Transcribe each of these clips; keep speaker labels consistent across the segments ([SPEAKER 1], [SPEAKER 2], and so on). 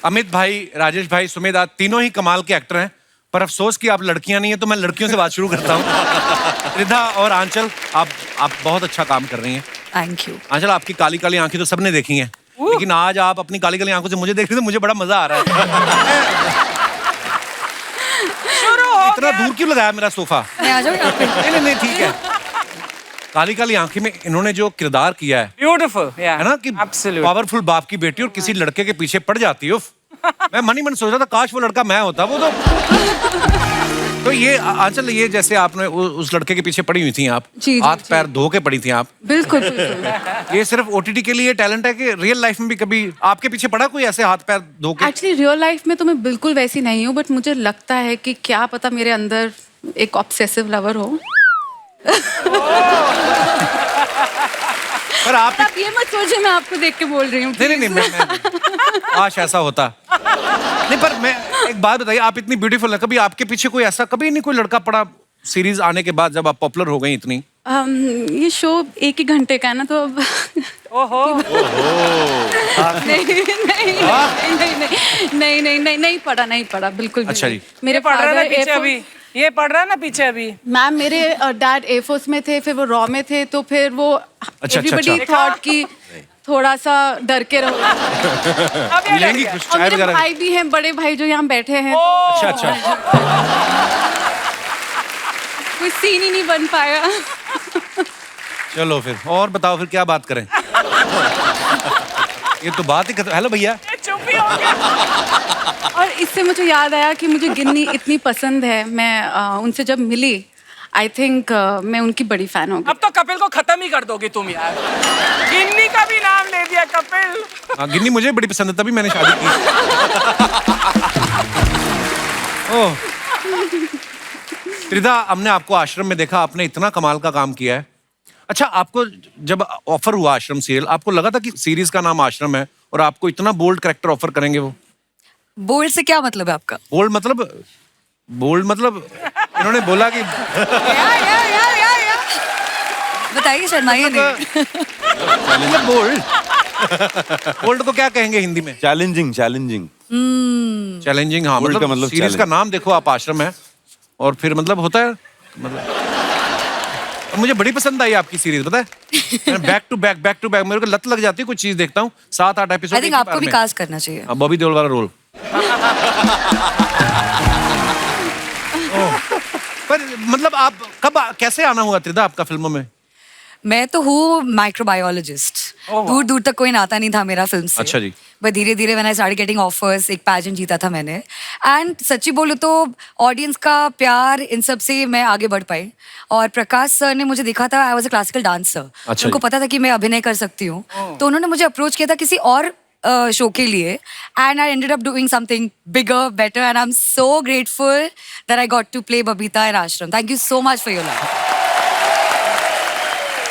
[SPEAKER 1] अमित भाई, राजेश भाई, सुमेध, आज तीनों ही कमाल के एक्टर हैं, पर अफसोस कि आप लड़कियां नहीं हैं, तो मैं लड़कियों से बात शुरू करता हूँ। रिधा और आंचल, आप बहुत अच्छा काम कर रही हैं।
[SPEAKER 2] Thank you.
[SPEAKER 1] आंचल, आपकी काली काली आंखें तो सबने देखी हैं, लेकिन आज आप अपनी काली काली आंखों से मुझे देख रहे हैं, तो मुझे बड़ा मजा आ रहा है। इतना दूर क्यों लगाया मेरा सोफा?
[SPEAKER 2] मैं आ जाऊँ यहाँ पे?
[SPEAKER 1] नहीं, ठीक है। काली काली आंखें में इन्होंने जो किरदार किया है,
[SPEAKER 3] ब्यूटीफुल,
[SPEAKER 1] है ना, कि पावरफुल बाप की बेटी और किसी लड़के के पीछे पड़ जाती है। मैं मन ही मन सोच रहा था काश वो लड़का मैं होता। वो तो ये आंचल, ये जैसे आपने उस लड़के के पीछे पड़ी हुई थी आप, हाथ पैर धो के पड़ी थी आप।
[SPEAKER 2] बिल्कुल बिल्कुल।
[SPEAKER 1] ये सिर्फ ओटीटी के लिए टैलेंट है कि रियल लाइफ में भी कभी आपके पीछे पड़ा कोई ऐसे हाथ पैर धो के?
[SPEAKER 4] एक्चुअली रियल लाइफ में तो मैं बिल्कुल वैसी नहीं हूँ, बट मुझे लगता है कि क्या पता मेरे अंदर एक ऑब्सेसिव लवर हो।
[SPEAKER 1] पर आप
[SPEAKER 4] ये मत सोचिए मैं आपको देख के बोल रही हूँ।
[SPEAKER 1] नहीं, मैं काश ऐसा होता। नहीं, पर मैं एक बात बताइए, आप इतनी ब्यूटीफुल है, कभी आपके पीछे कोई ऐसा कभी नहीं कोई लड़का पड़ा सीरीज आने के बाद, जब आप पॉपुलर हो गई इतनी?
[SPEAKER 4] ये शो 1 ही घंटे का है ना, तो अब
[SPEAKER 3] ओहो
[SPEAKER 4] नहीं पड़ा बिल्कुल भी
[SPEAKER 1] अच्छा
[SPEAKER 4] नहीं।
[SPEAKER 1] जी।
[SPEAKER 4] मेरे
[SPEAKER 3] पढ़ रहा है ना
[SPEAKER 4] father
[SPEAKER 3] पीछे
[SPEAKER 4] Air
[SPEAKER 3] अभी, ये पढ़ रहा है ना पीछे अभी।
[SPEAKER 4] मैम, मेरे डैड एयरफोर्स में थे, फिर वो रॉ में थे, तो फिर वो एवरीबडी थॉट कि थोड़ा सा डर के रहो।
[SPEAKER 1] मिलेंगी कुछ
[SPEAKER 4] और
[SPEAKER 1] चाय
[SPEAKER 4] मेरे
[SPEAKER 1] वगैरह?
[SPEAKER 4] भाई भी हैं, बड़े भाई जो यहाँ बैठे हैं।
[SPEAKER 1] अच्छा।
[SPEAKER 4] कोई सीन ही नहीं बन पाया।
[SPEAKER 1] चलो फिर और बताओ, फिर क्या बात करें? ये तो बात ही हेलो भैया।
[SPEAKER 3] चुप ही हो गया।
[SPEAKER 4] और इससे मुझे याद आया कि मुझे गिन्नी इतनी पसंद है। मैं उनसे जब मिली, आई थिंक मैं उनकी बड़ी फैन हो गई।
[SPEAKER 3] अब तो कपिल को खत्म ही कर दोगी तुम यार। गिन्नी का भी नाम ले दिया कपिल।
[SPEAKER 1] हाँ, गिन्नी मुझे बड़ी पसंद है, तभी मैंने शादी की। ओह त्रिधा, हमने आपको आश्रम में देखा, आपने इतना कमाल का काम किया है। अच्छा, आपको जब ऑफर हुआ आश्रम सीरियल, आपको लगा था कि सीरीज का नाम आश्रम है और आपको इतना बोल्ड कैरेक्टर ऑफर करेंगे वो?
[SPEAKER 2] बोल्ड से क्या मतलब है आपका?
[SPEAKER 1] बोल्ड मतलब इन्होंने बोला कि
[SPEAKER 2] या। बताइए, शर्माइए नहीं।
[SPEAKER 1] बोल्ड को क्या कहेंगे हिंदी में?
[SPEAKER 5] चैलेंजिंग।
[SPEAKER 1] चैलेंजिंग, हाँ।
[SPEAKER 5] Bold का
[SPEAKER 1] मतलब
[SPEAKER 5] मतलब
[SPEAKER 1] सीरीज का
[SPEAKER 5] challenge।
[SPEAKER 1] नाम देखो आप, आश्रम है, और फिर मतलब होता है मतलब। मुझे बड़ी पसंद आई आपकी सीरीज, पता है? बैक टू बैक मेरे को लत लग जाती है, कुछ चीज देखता हूँ 7-8 एपिसोड।
[SPEAKER 2] आई थिंक आपको भी कास्ट करना चाहिए।
[SPEAKER 1] बॉबी देओल वाला रोल। पर मतलब आप कब कैसे आना हुआ त्रिधा आपका फिल्मों में?
[SPEAKER 2] मैं तो हूँ माइक्रोबायोलॉजिस्ट। दूर दूर तक कोई नाता नहीं था मेरा फिल्म से।
[SPEAKER 1] अच्छा जी।
[SPEAKER 2] बट धीरे धीरे when I started getting offers, एक पैजेंट जीता था मैंने, एंड सच्ची बोलूं तो ऑडियंस का प्यार, इन सब से मैं आगे बढ़ पाई। और प्रकाश सर ने मुझे देखा था, I was a classical dancer.
[SPEAKER 1] अच्छा
[SPEAKER 2] उनको
[SPEAKER 1] जी।
[SPEAKER 2] पता था कि मैं अभिनय कर सकती हूँ, तो उन्होंने मुझे अप्रोच किया था किसी और शो के लिए, and I ended up doing something bigger, better, and I am so grateful that I got to play Babita in Ashram. Thank you so much for your love.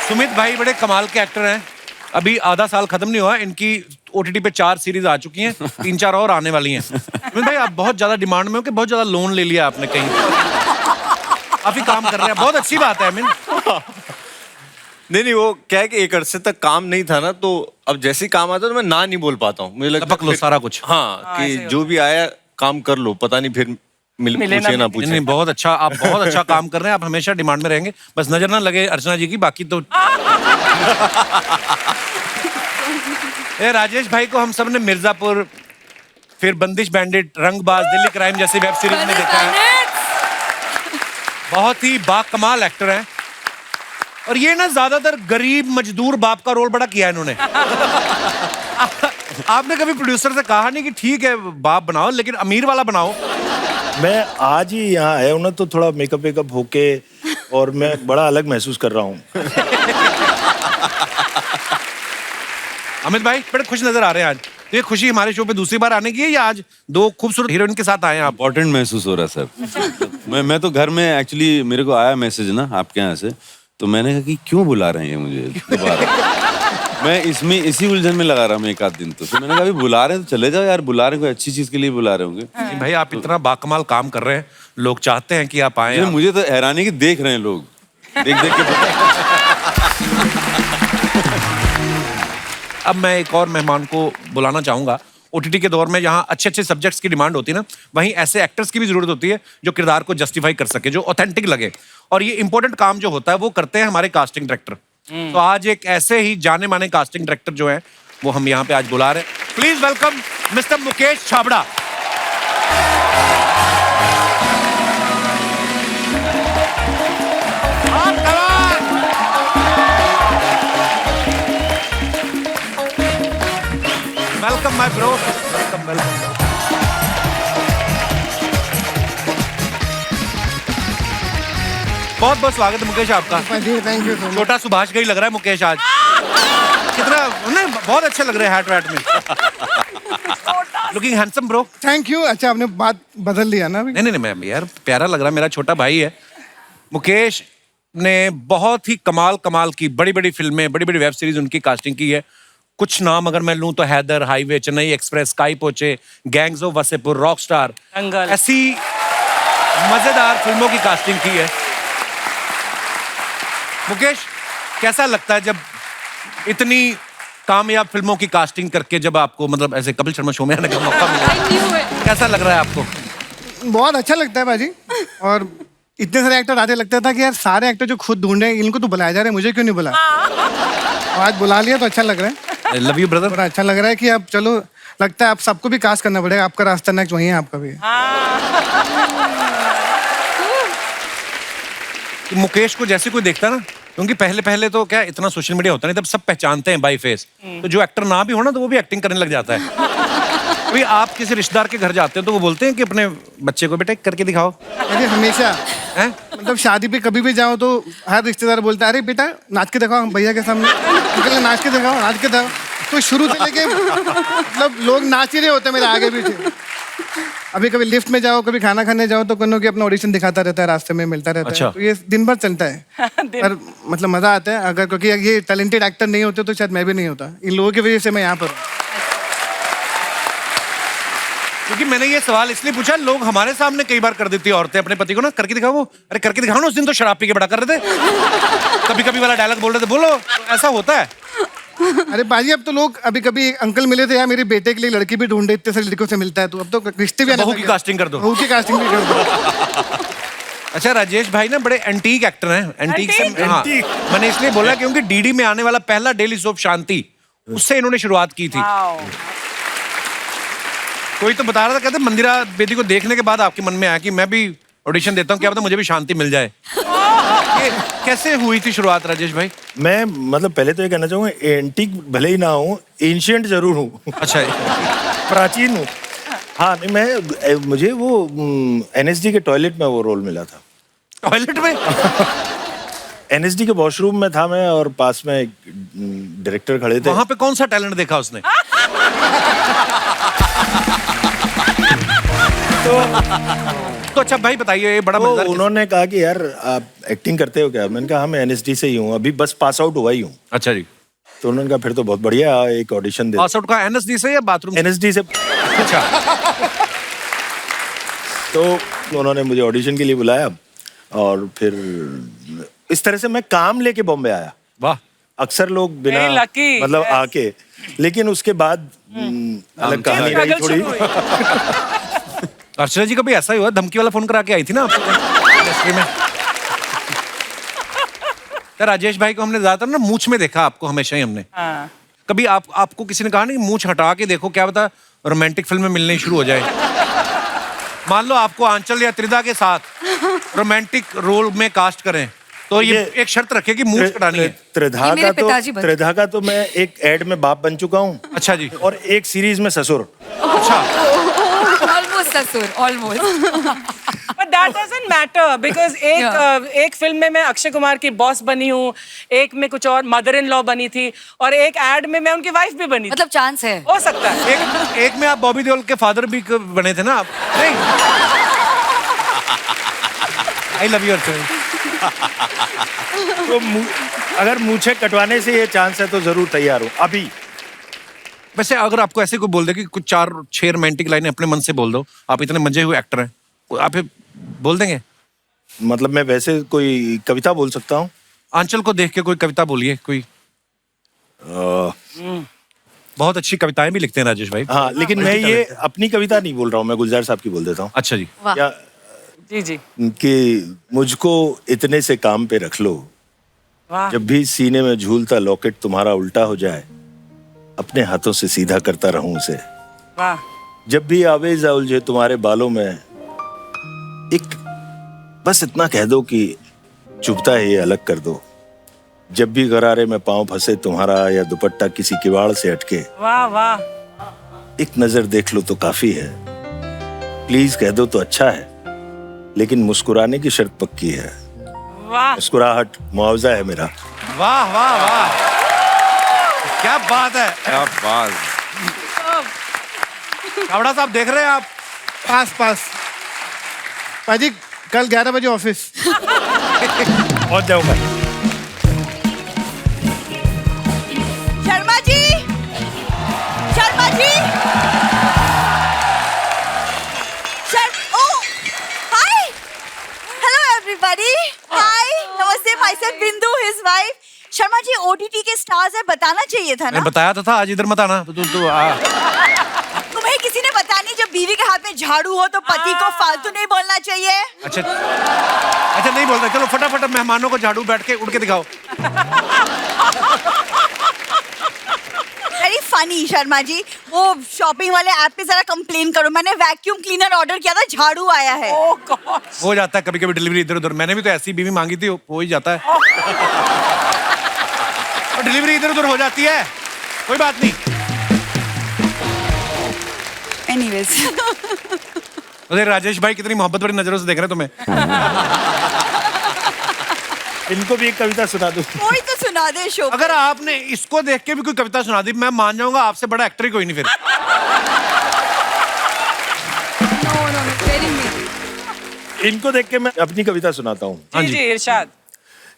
[SPEAKER 1] Sumit भाई बड़े कमाल के एक्टर हैं। अभी आधा साल खत्म नहीं हुआ, इनकी ओटीटी पे 4 सीरीज आ चुकी हैं, 3-4 और आने वाली हैं। सुमित भाई, आप बहुत ज्यादा डिमांड में हो कि बहुत ज्यादा लोन ले लिया आपने कहीं? काफी काम कर रहे हैं, बहुत अच्छी बात है। आई मीन
[SPEAKER 6] नहीं, वो क्या है कि एक अरसे तक काम नहीं था ना, तो अब जैसे ही काम आता है तो मैं ना नहीं बोल पाता हूँ। मुझे लगता
[SPEAKER 1] टपक लो सारा कुछ।
[SPEAKER 6] हाँ, कि जो भी आया काम कर लो, पता नहीं फिर पूछे ना पूछे।
[SPEAKER 1] नहीं, बहुत अच्छा, आप बहुत अच्छा काम कर रहे हैं, आप हमेशा डिमांड में रहेंगे, बस नजर ना लगे अर्चना जी की, बाकी तो। ए राजेश भाई को हम सब ने मिर्जापुर, फिर बंदिश बैंडिट, रंगबाज, दिल्ली क्राइम जैसी वेब सीरीज में देखा है। बहुत ही बाकमाल एक्टर हैं, और ये ना ज्यादातर गरीब मजदूर बाप का रोल बड़ा किया है इन्होंने। आपने कभी प्रोड्यूसर से कहा नहीं कि ठीक है बाप बनाओ, लेकिन अमीर वाला बनाओ?
[SPEAKER 7] मैं आज ही यहाँ आया हूँ ना, तो थोड़ा मेकअप वेकअप होके, और मैं बड़ा अलग महसूस कर रहा हूँ।
[SPEAKER 1] अमित भाई बड़े खुश नजर आ रहे हैं आज। तो ये खुशी हमारे शो पे दूसरी बार आने की है, या आज 2 खूबसूरत हीरोइन के साथ आए हैं आप?
[SPEAKER 5] इम्पोर्टेंट महसूस हो रहा है सर। मैं तो घर में एक्चुअली, मेरे को आया मैसेज ना आपके यहाँ से, तो मैंने कहा कि क्यों बुला रहे हैं मुझे दोबारा। मैं इसी उलझन में लगा रहा हूँ एक आध दिन, तो मैंने कहा अभी बुला रहे हैं तो चले जाओ यार, बुला रहे हैं कोई अच्छी चीज के लिए बुला रहे होंगे।
[SPEAKER 1] नहीं भाई, आप इतना बाकमाल काम कर रहे हैं, लोग चाहते हैं कि आप आए।
[SPEAKER 5] मुझे तो हैरानी कि देख रहे हैं लोग, देख के।
[SPEAKER 1] अब मैं एक और मेहमान को बुलाना चाहूंगा, ओटीटी के दौर में जहाँ अच्छे अच्छे सब्जेक्ट्स की डिमांड होती है ना, वहीं ऐसे एक्टर्स की भी जरूरत होती है जो किरदार को जस्टिफाई कर सके, जो ऑथेंटिक लगे। और ये इंपॉर्टेंट काम जो होता है वो करते हैं हमारे कास्टिंग डायरेक्टर। तो आज एक ऐसे ही जाने माने कास्टिंग डायरेक्टर जो है वो हम यहाँ पे आज बुला रहे हैं। Please welcome mister Mukesh Chhabra. Welcome my bro, welcome welcome. बहुत बहुत स्वागत है मुकेश आपका।
[SPEAKER 8] Thank you.
[SPEAKER 1] छोटा सुभाष का ही लग रहा है मुकेश आज। कितना नहीं, बहुत अच्छा लग रहा है हैट वैट में। Looking handsome bro.
[SPEAKER 8] Thank you. अच्छा आपने बात बदल दिया ना अभी?
[SPEAKER 1] नहीं नहीं मैम यार, प्यारा लग रहा है, मेरा छोटा भाई है। मुकेश ने बहुत ही कमाल की बड़ी बड़ी फिल्में, बड़ी बड़ी वेब सीरीज उनकी कास्टिंग की है। कुछ नाम अगर मैं लूं तो हैदर, हाईवे, चेन्नई एक्सप्रेस, काई पोचे, गैंग्स ऑफ वसेपुर, रॉकस्टार,
[SPEAKER 3] दंगल,
[SPEAKER 1] ऐसी मजेदार फिल्मों की कास्टिंग की है। मुकेश, कैसा लगता है जब इतनी कामयाब फिल्मों की कास्टिंग करके जब आपको मतलब ऐसे कपिल शर्मा शो में आने का मौका मिला, कैसा लग रहा है आपको?
[SPEAKER 8] बहुत अच्छा लगता है भाजी। और इतने सारे एक्टर आते, लगता था कि यार सारे एक्टर जो खुद ढूंढ रहे हैं इनको तो बुलाया जा रहा है, मुझे क्यों नहीं बुलाया? आज बुला लिया तो अच्छा लग रहा है।
[SPEAKER 1] Love you brother.
[SPEAKER 8] बड़ा अच्छा लग रहा है कि अब चलो, लगता है आप सबको भी कास्ट करना पड़ेगा। आपका रास्ता नेक्स्ट वही है, आपका भी।
[SPEAKER 1] मुकेश को जैसे कोई देखता ना, क्योंकि पहले तो क्या इतना सोशल मीडिया होता नहीं, तब सब पहचानते हैं बाय फेस। तो जो एक्टर ना भी हो ना तो वो भी एक्टिंग करने लग जाता है। अभी आप किसी रिश्तेदार के घर जाते हैं तो वो बोलते हैं कि अपने बच्चे को बेटा करके दिखाओ।
[SPEAKER 8] अरे हमेशा
[SPEAKER 1] हैं?
[SPEAKER 8] मतलब शादी पे कभी भी जाओ तो हर रिश्तेदार बोलता है अरे बेटा नाच के दिखाओ भैया के सामने, निकल नाच के दिखाओ, नाच के दिखाओ। तो शुरू से लेके मतलब लोग नाच ही रहे होते हैं मेरे आगे पीछे। अभी कभी लिफ्ट में जाओ, कभी खाना खाने जाओ तो कोनो की अपना ऑडिशन दिखाता रहता है, रास्ते में मिलता रहता
[SPEAKER 1] अच्छा।
[SPEAKER 8] है। तो ये दिन भर चलता है। पर मतलब मजा आता है। अगर क्योंकि ये टैलेंटेड एक्टर नहीं होते तो शायद मैं भी नहीं होता। इन लोगों की वजह से मैं यहाँ पर हूँ।
[SPEAKER 1] क्योंकि मैंने ये सवाल इसलिए पूछा, लोग हमारे सामने कई बार कर देती है औरतें अपने पति को ना, करके दिखाओ। वो अरे करके दिखाओ ना, उस दिन तो शराब पी के बड़ा कर रहे थे, कभी कभी वाला डायलॉग बोल रहे थे, बोलो। तो ऐसा होता है।
[SPEAKER 8] अरे बाजी अब तो लोग, अभी कभी एक अंकल मिले थे यार मेरे बेटे के लिए लड़की भी ढूंढे, इतने सारे लड़कियों से मिलता है। तो अब तो रिश्ते भी
[SPEAKER 1] बहू की कास्टिंग कर दो।
[SPEAKER 8] बहू की कास्टिंग भी कर दो।
[SPEAKER 1] अच्छा राजेश भाई ना बड़े एंटीक एक्टर हैं। एंटीक से हाँ, मैंने इसलिए बोला क्योंकि डीडी में आने वाला पहला डेली सोप शांति, उससे इन्होंने शुरुआत की थी। कोई तो बता रहा था, कहते मंदिरा बेदी को देखने के बाद आपके मन में आया कि मैं भी ऑडिशन देता हूँ, क्या पता मुझे भी शांति मिल जाए। ये कैसे हुई थी शुरुआत राजेश भाई?
[SPEAKER 7] मैं मतलब पहले तो ये कहना चाहूँगा, एंटीक भले ही ना हूँ, एंशियंट जरूर हूँ।
[SPEAKER 1] अच्छा
[SPEAKER 7] प्राचीन हूँ। हाँ नहीं, मुझे वो एनएसडी के टॉयलेट में वो रोल मिला था।
[SPEAKER 1] टॉयलेट में?
[SPEAKER 7] एनएसडी के वॉशरूम में था मैं, और पास में एक डायरेक्टर खड़े थे।
[SPEAKER 1] वहां पे कौन सा टैलेंट देखा उसने? तो अच्छा भाई बताइए, ये बड़ा
[SPEAKER 7] तो
[SPEAKER 1] मजेदार
[SPEAKER 7] उन्होंने कहा कि यार आप एक्टिंग करते हो क्या? मैंने कहा हाँ मैं एनएसडी से ही हूँ, अभी बस पास आउट हुआ ही हूँ।
[SPEAKER 1] अच्छा जी।
[SPEAKER 7] तो उन्होंने कहा फिर तो बहुत बढ़िया, एक ऑडिशन दे।
[SPEAKER 1] पास आउट का एनएसडी से या बाथरूम?
[SPEAKER 7] एनएसडी से।
[SPEAKER 1] अच्छा।
[SPEAKER 7] तो उन्होंने मुझे ऑडिशन के लिए बुलाया, और फिर इस तरह से मैं काम लेके बॉम्बे आया।
[SPEAKER 1] वाह।
[SPEAKER 7] अक्सर लोग बिना
[SPEAKER 3] Very lucky,
[SPEAKER 7] मतलब
[SPEAKER 3] yes.
[SPEAKER 7] आके, लेकिन उसके बाद अलग कहानी रही थोड़ी।
[SPEAKER 1] अर्चना जी का भी ऐसा ही हुआ, धमकी वाला फोन करा के आई थी ना आपको इंडस्ट्री में। तो राजेश भाई को हमने ज्यादातर ना मूंछ में देखा, आपको हमेशा ही हमने। कभी आपको किसी ने कहा नहीं मूंछ हटा के देखो, क्या पता रोमांटिक फिल्में मिलनी शुरू हो जाए? मान लो आपको आंचल या त्रिदा के साथ रोमांटिक रोल में कास्ट करें तो ये एक शर्त रखे कि मूंछ कटानी है।
[SPEAKER 7] त्रिधा का तो मैं एक एड में बाप बन चुका हूँ।
[SPEAKER 1] अच्छा जी।
[SPEAKER 7] और एक सीरीज में ससुर।
[SPEAKER 1] अच्छा।
[SPEAKER 2] ऑलमोस्ट ससुर, almost.
[SPEAKER 3] But that doesn't matter because एक फिल्म में मैं अक्षय कुमार की बॉस बनी हूँ, एक में कुछ और मदर इन लॉ बनी थी, और एक एड में मैं उनकी वाइफ भी बनी थी।
[SPEAKER 2] मतलब चांस है,
[SPEAKER 3] हो सकता है।
[SPEAKER 1] एक में आप बॉबी देओल के फादर भी बने थे ना आप? नहीं। आई लव यू अर्चना।
[SPEAKER 7] तो अगर मूछे कटवाने से ये चांस है तो जरूर तैयार हूँ अभी।
[SPEAKER 1] वैसे अगर आपको ऐसे कोई बोल दे कि कुछ 4-6 रोमांटिक लाइनें अपने मन से बोल दो, आप इतने मजे हुए एक्टर हैं, आप बोल देंगे?
[SPEAKER 7] मतलब मैं वैसे कोई कविता बोल सकता हूँ?
[SPEAKER 1] आंचल को देख के कोई कविता बोलिए कोई। बहुत अच्छी कविताएं भी लिखते हैं राजेश भाई।
[SPEAKER 7] हाँ, लेकिन मैं ये अपनी कविता नहीं बोल रहा हूँ, मैं गुलजार साहब की बोल देता हूँ।
[SPEAKER 1] अच्छा जी।
[SPEAKER 7] क्या
[SPEAKER 3] जी जी।
[SPEAKER 7] कि मुझको इतने से काम पे रख लो,
[SPEAKER 3] वाह।
[SPEAKER 7] जब भी सीने में झूलता लॉकेट तुम्हारा उल्टा हो जाए, अपने हाथों से सीधा करता रहूं उसे।
[SPEAKER 3] वाह।
[SPEAKER 7] जब भी आवेजा उलझे तुम्हारे बालों में, एक बस इतना कह दो कि चुभता है ये अलग कर दो। जब भी गरारे में पांव फंसे तुम्हारा या दुपट्टा किसी किवाड़ से अटके,
[SPEAKER 3] वाह वाह।
[SPEAKER 7] एक नजर देख लो तो काफी है। प्लीज कह दो तो अच्छा है, लेकिन मुस्कुराने की शर्त पक्की है।
[SPEAKER 3] वाह।
[SPEAKER 7] मुस्कुराहट मुआवजा है मेरा।
[SPEAKER 1] वाह वाह वाह, क्या बात है।
[SPEAKER 5] क्या बात।
[SPEAKER 1] छाबड़ा साहब देख रहे हैं आप?
[SPEAKER 8] पास पाजी कल 11 बजे ऑफिस।
[SPEAKER 7] पहुंच जाओ भाई।
[SPEAKER 9] Sharma ji, Sharma ji, oh, hi, hello everybody, hi, नमस्ते भाई साहब, बिंदु his wife. Sharma ji OTT के स्टार्स है, बताना चाहिए था ना।
[SPEAKER 1] मैंने बताया तो था आज इधर मत आना। तू
[SPEAKER 9] तुम्हें किसी ने बताया नहीं, जब बीवी के हाथ में झाड़ू हो तो पति को फालतू नहीं बोलना चाहिए।
[SPEAKER 1] अच्छा अच्छा, नहीं बोल रहे। चलो फटाफट मेहमानों को झाड़ू बैठ के उड़ के दिखाओ।
[SPEAKER 9] वेरी फनी शर्मा जी, वो शॉपिंग वाले ऐप पे जरा कंप्लेन करो, मैंने वैक्यूम क्लीनर ऑर्डर किया था, झाड़ू आया है।
[SPEAKER 3] ओह गॉड।
[SPEAKER 1] हो जाता है कभी कभी डिलीवरी इधर उधर। मैंने भी तो ऐसी बीवी मांगी थी, हो ही जाता है। और डिलीवरी इधर उधर हो जाती है, कोई बात नहीं।
[SPEAKER 9] एनीवेज।
[SPEAKER 1] अरे राजेश भाई कितनी मोहब्बत भरी नजरों से देख रहे हैं तुम्हें।
[SPEAKER 7] इनको भी एक कविता सुना दूं।
[SPEAKER 9] कोई तो सुना दे शो।
[SPEAKER 1] अगर आपने इसको देख के भी कोई कविता सुना दी, मैं मान जाऊंगा आपसे बड़ा एक्टर ही कोई नहीं फिर।
[SPEAKER 7] इनको देख के मैं अपनी कविता सुनाता हूँ।
[SPEAKER 1] हाँ
[SPEAKER 3] जी
[SPEAKER 1] जी।
[SPEAKER 3] जी, इरशाद।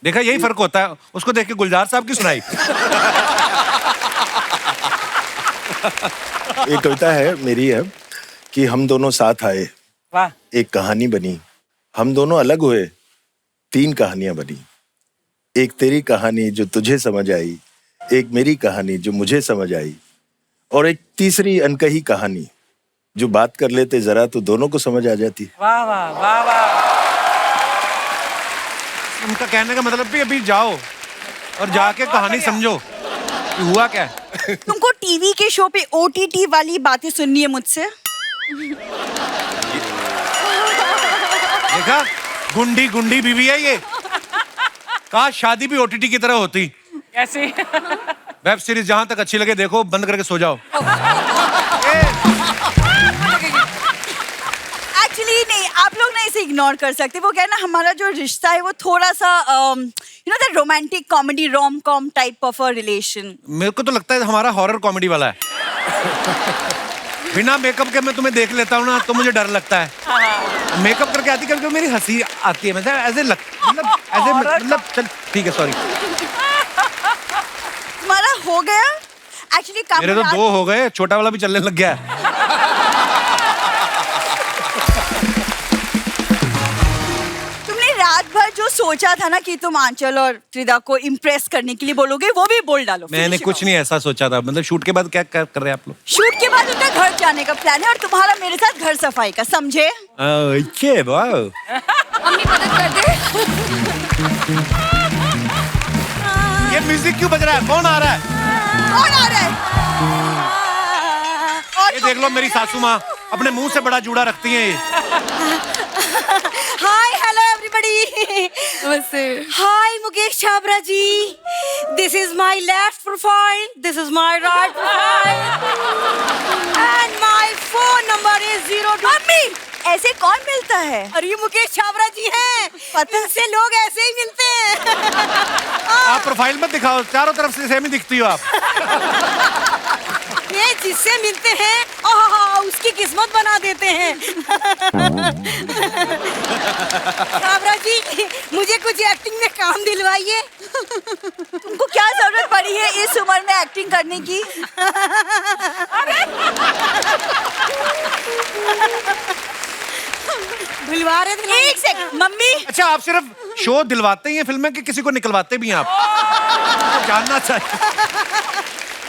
[SPEAKER 1] देखा, यही फर्क होता है। उसको देख के गुलजार साहब की सुनाई।
[SPEAKER 7] ये कविता है, मेरी है, कि हम दोनों साथ आए,
[SPEAKER 3] वाह।
[SPEAKER 7] एक कहानी बनी। हम दोनों अलग हुए, 3 कहानियां बनी। एक तेरी कहानी जो तुझे समझ आई, एक मेरी कहानी जो मुझे समझ आई, और एक तीसरी अनकही कहानी जो बात कर लेते जरा तो दोनों को समझ आ जाती।
[SPEAKER 3] वाह वाह वाह वाह।
[SPEAKER 1] उनका कहने का मतलब भी अभी जाओ और जाके कहानी समझो कि हुआ क्या है।
[SPEAKER 9] तुमको टीवी के शो पे OTT वाली बातें सुननी है मुझसे।
[SPEAKER 1] देखा, गुंडी गुंडी बीवी है ये। काश शादी भी OTT की तरह होती।
[SPEAKER 3] कैसी?
[SPEAKER 1] वेब सीरीज जहां तक अच्छी लगे देखो, बंद करके सो जाओ।
[SPEAKER 9] एक्चुअली नहीं, आप लोग ना इसे इग्नोर कर सकते। वो क्या है ना, हमारा जो रिश्ता है वो थोड़ा सा you know that romantic comedy rom com type of a relation.
[SPEAKER 1] मेरे को तो लगता है हमारा हॉरर कॉमेडी वाला है। बिना मेकअप के मैं तुम्हें देख लेता हूँ ना तो मुझे डर लगता है। मेकअप करके आती कभी मेरी हंसी आती है। मतलब चल ठीक है, सॉरी।
[SPEAKER 9] तुम्हारा हो गया एक्चुअली काम।
[SPEAKER 1] मेरे तो 2 हो गए, छोटा वाला भी चलने लग गया है।
[SPEAKER 9] तुमने रात भर जो सोचा था ना कि तुम आंचल और त्रिदा को इम्प्रेस करने के लिए बोलोगे, वो भी बोल डालो।
[SPEAKER 1] मैंने कुछ नहीं ऐसा सोचा था। मतलब शूट के बाद क्या कर रहे हैं आप लोग?
[SPEAKER 9] शूट के बाद उनका घर जाने का प्लान है और तुम्हारा मेरे साथ घर सफाई का, समझे?
[SPEAKER 2] मम्मी मदद कर दे।
[SPEAKER 1] ये म्यूजिक क्यों बज रहा है? कौन आ रहा है?
[SPEAKER 9] कौन आ रहा है? और
[SPEAKER 1] ये देख लो, मेरी सासू माँ अपने मुंह से बड़ा जूड़ा रखती हैं ये।
[SPEAKER 9] Hi hello everybody.
[SPEAKER 2] नमस्ते।
[SPEAKER 9] Hi Mukesh Chhabra ji, this is my left profile, this is my right profile and my phone number is 02। मम्मी, ऐसे कौन मिलता है? अरे ये मुकेश छाबड़ा जी हैं, पतन से लोग ऐसे ही मिलते हैं।
[SPEAKER 1] आप प्रोफाइल मत दिखाओ, चारों तरफ से सेम ही दिखती हो आप।
[SPEAKER 9] ये जिससे मिलते हैं उसकी किस्मत बना देते हैं। छाबड़ा जी, मुझे कुछ एक्टिंग में काम दिलवाइए। तुमको क्या जरूरत पड़ी है इस उम्र में एक्टिंग करने की? दिलवा रहे थे। एक सेकंड मम्मी।
[SPEAKER 1] अच्छा, आप सिर्फ शो दिलवाते ही हैं फिल्म में कि किसी को निकलवाते भी हैं आप? तो जानना चाहिए।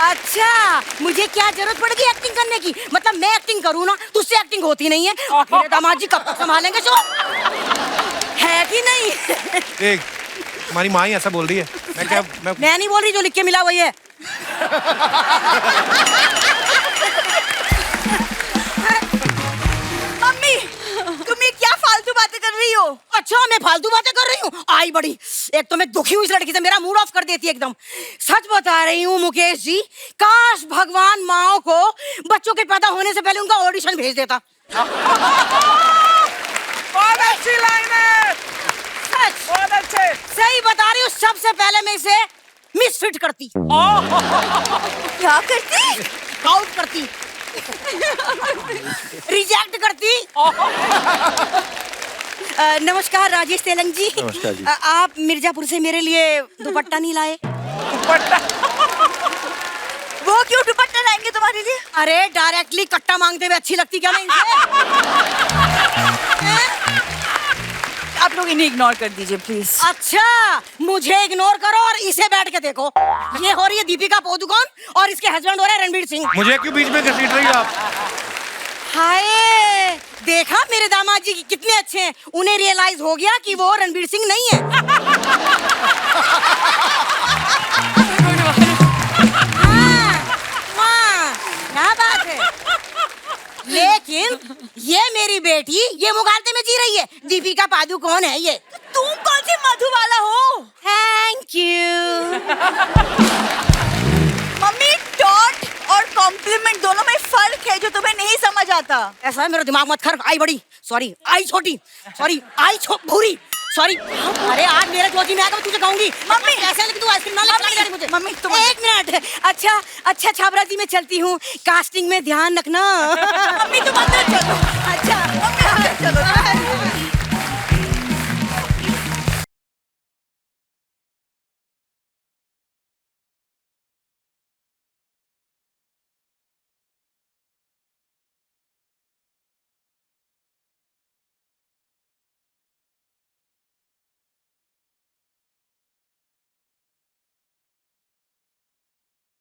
[SPEAKER 9] अच्छा, मुझे क्या जरूरत पड़ेगी एक्टिंग करने की? मतलब मैं एक्टिंग करूँ ना, तुझसे एक्टिंग होती नहीं है। मेरे दामाद जी कब तक संभालेंगे शो? है कि नहीं?
[SPEAKER 1] देख, तुम्हारी माँ ही ऐसा बोल रही है।
[SPEAKER 9] मैं नहीं बोल रही, जो लिख के मिला वही है। मम्मी, तुम ये क्या फालतू बातें कर रही हो? अच्छा, मैं फालतू बातें कर रही हूँ? आई बड़ी, एक तो मैं दुखी हूँ इस लड़की से, मेरा मूड ऑफ कर देती है एकदम। सच बता रही हूँ मुकेश जी, काश भगवान माओ को बच्चों के पैदा होने से पहले उनका ऑडिशन भेज देता।
[SPEAKER 3] बहुत अच्छी लाइन है।
[SPEAKER 9] सच,
[SPEAKER 3] बहुत अच्छे।
[SPEAKER 9] सही बता रही हूँ, सबसे पहले मैं इसे मिसफिट करती। क्या करती? आउट करती, रिजेक्ट करती। नमस्कार राजेश तेलंग जी।
[SPEAKER 7] नमस्कार जी।
[SPEAKER 9] आप मिर्जापुर से मेरे लिए दुपट्टा नहीं लाए?
[SPEAKER 3] दुपट्टा?
[SPEAKER 9] वो क्यों दुपट्टा लाएंगे तुम्हारे लिए? अरे डायरेक्टली कट्टा मांगते हुए अच्छी लगती क्या मैं इनसे?
[SPEAKER 10] आप लोग इन्हें इग्नोर कर दीजिए प्लीज।
[SPEAKER 9] अच्छा, मुझे इग्नोर करो और इसे बैठ के देखो। ये हो रही है दीपिका पादुकोण और इसके हस्बैंड हो रहे हैं रणवीर सिंह।
[SPEAKER 1] मुझे क्यों बीच में घसीट रही हो आप?
[SPEAKER 9] हाय, देखा मेरे दामाद जी कितने अच्छे हैं। उन्हें रियलाइज हो गया कि वो रणवीर सिंह नहीं है। हाँ, क्या बात है। लेकिन ये मेरी बेटी ये मुगालते में जी रही है। दीपिका पादुकोण है ये।
[SPEAKER 10] तुम कौन सी मधुबाला हो?
[SPEAKER 9] Thank you.
[SPEAKER 10] मम्मी, डॉट और कॉम्प्लीमेंट दोनों में फर्क है जो तुम्हें नहीं समझ आता।
[SPEAKER 9] ऐसा है, मेरा दिमाग मत खर। आई बड़ी, सॉरी, आई छोटी, सॉरी, आई भूरी, सॉरी। अरे आज मेरे जोजी में आकर तुझे कहूंगी। मम्मी ऐसे लेकिन तू आइसक्रीम ना ले मुझे।
[SPEAKER 10] मम्मी तुम
[SPEAKER 9] एक मिनट। अच्छा अच्छा, छाबरा जी मैं चलती हूँ, कास्टिंग में ध्यान रखना।
[SPEAKER 10] मम्मी तुम अंदर चलो।